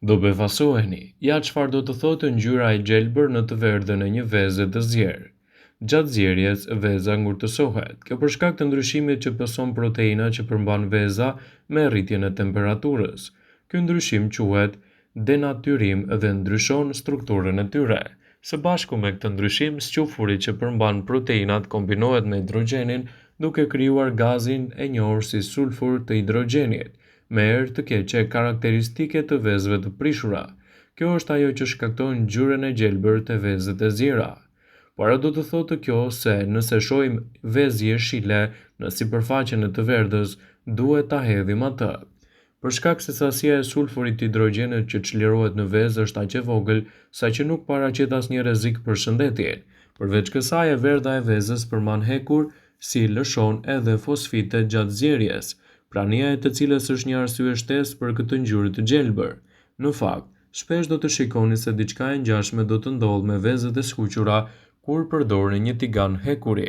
Do befasoheni, ja çfarë do të thotë ngjyra e gjelbër në të verdhën e një veze të zjerë. Gjatë zjerjes, veza ngurtësohet. Kjo për shkak të ndryshimit që pëson proteina që përmban veza me rritjen e temperaturës. Ky ndryshim quhet denatyrim dhe ndryshon strukturën e tyre. Së bashku me këtë ndryshim, squfuri që përmban proteinat kombinohet me hidrogjenin duke krijuar gazin e njohur si sulfur të hidrogjenit, me erë të keqe karakteristike të vezëve të prishura. Kjo është ajo që shkakton ngjyrën e gjelbër të vezët e zjera. Por a do të thotë kjo se nëse shohim vezë jeshile në sipërfaqen e të verdhës, duhet ta hedhim atë? Për shkak se sasia e sulfurit të hidrogjenit që çlirohet në vezë është aq e vogël sa që nuk paraqet asnjë rrezik për shëndetin. Përveç kësaj, e verdha e vezës përmban hekur si lëshon edhe fosfite gjatë zjerjes, prania e të cilës është një arsye shtesë për këtë ngjyrë të gjelbër. Në fakt, shpesh do të shikoni se diçka e ngjashme do të ndodhë me vezët e skuqura kur përdorni një tigan hekuri.